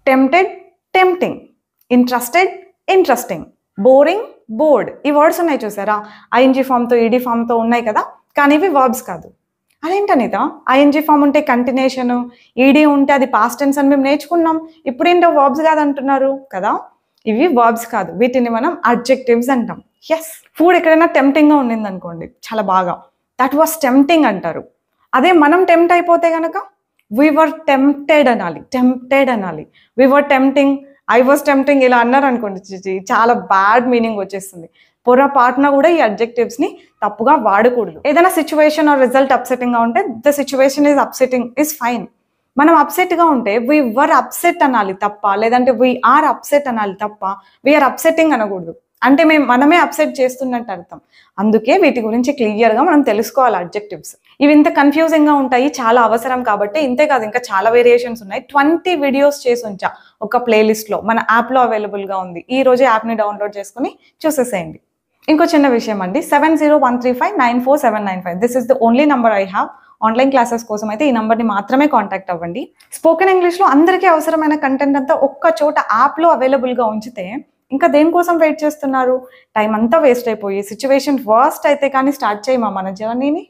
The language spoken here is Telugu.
Tempted, tempting, interested, interesting, boring, board. ఈ వర్డ్స్ ఉన్నాయి చూసారా, ఐఎన్జీ ఫామ్తో ఈడీ ఫామ్తో ఉన్నాయి కదా, కానీ ఇవి వర్బ్స్ కాదు. అదేంటనిత, ఐఎన్జీ ఫామ్ ఉంటే కంటిన్యూషన్, ఈడీ ఉంటే అది పాస్ట్ టెన్స్ అని మేము నేర్చుకున్నాం, ఇప్పుడు ఏంటో వర్బ్స్ కాదంటున్నారు కదా. ఇవి వర్బ్స్ కాదు, వీటిని మనం అడ్జెక్టివ్స్ అంటాం. ఎస్, ఫుడ్ ఎక్కడైనా టెంప్టింగ్గా ఉండింది అనుకోండి, చాలా బాగా, దట్ వాస్ టెంప్టింగ్ అంటారు. అదే మనం టెంప్ట్ అయిపోతే కనుక వీ వర్ టెంప్టెడ్ అనాలి, టెంప్టెడ్ అనాలి. We were tempting, I was tempting ఇలా అన్నారు అనుకోండి, చాలా బ్యాడ్ మీనింగ్ వచ్చేస్తుంది. పొరపాటున కూడా ఈ అడ్జెక్టివ్స్ని తప్పుగా వాడకూడదు. ఏదైనా సిచ్యువేషన్ ఆర్ రిజల్ట్ అప్సెటింగ్గా ఉంటే the situation is upsetting is fine. మనం అప్సెట్గా ఉంటే వీ వర్ అప్సెట్ అనాలి తప్ప, లేదంటే వీ ఆర్ అప్సెట్ అనాలి తప్ప వీఆర్ అప్సెటింగ్ అనకూడదు. అంటే మనమే అప్సెట్ చేస్తున్నట్టు అర్థం. అందుకే వీటి గురించి క్లియర్గా మనం తెలుసుకోవాలి అడ్జెక్టివ్స్. ఇవి ఇంత కన్ఫ్యూజింగ్గా ఉంటాయి, చాలా అవసరం కాబట్టి. ఇంతే కాదు, ఇంకా చాలా వేరియేషన్స్ ఉన్నాయి. 20 వీడియోస్ చేసి ఉంచా ఒక ప్లేలిస్ట్లో, మన యాప్లో అవైలబుల్గా ఉంది. ఈ రోజు యాప్ని డౌన్లోడ్ చేసుకుని చూసేసేయండి. ఇంకో చిన్న విషయం అండి, 7013594795 this is the only number I have. Online classes కోసం అయితే ఈ నెంబర్ని మాత్రమే కాంటాక్ట్ అవ్వండి. స్పోకెన్ ఇంగ్లీష్లో అందరికీ అవసరమైన కంటెంట్ అంతా ఒక్క చోట యాప్లో అవైలబుల్గా ఉంచితే ఇంకా దేనికోసం వెయిట్ చేస్తున్నారు? టైం అంతా వేస్ట్ అయిపోయి సిచ్యువేషన్ వర్స్ట్ అయితే కానీ స్టార్ట్ చేయమా మన జర్నీని.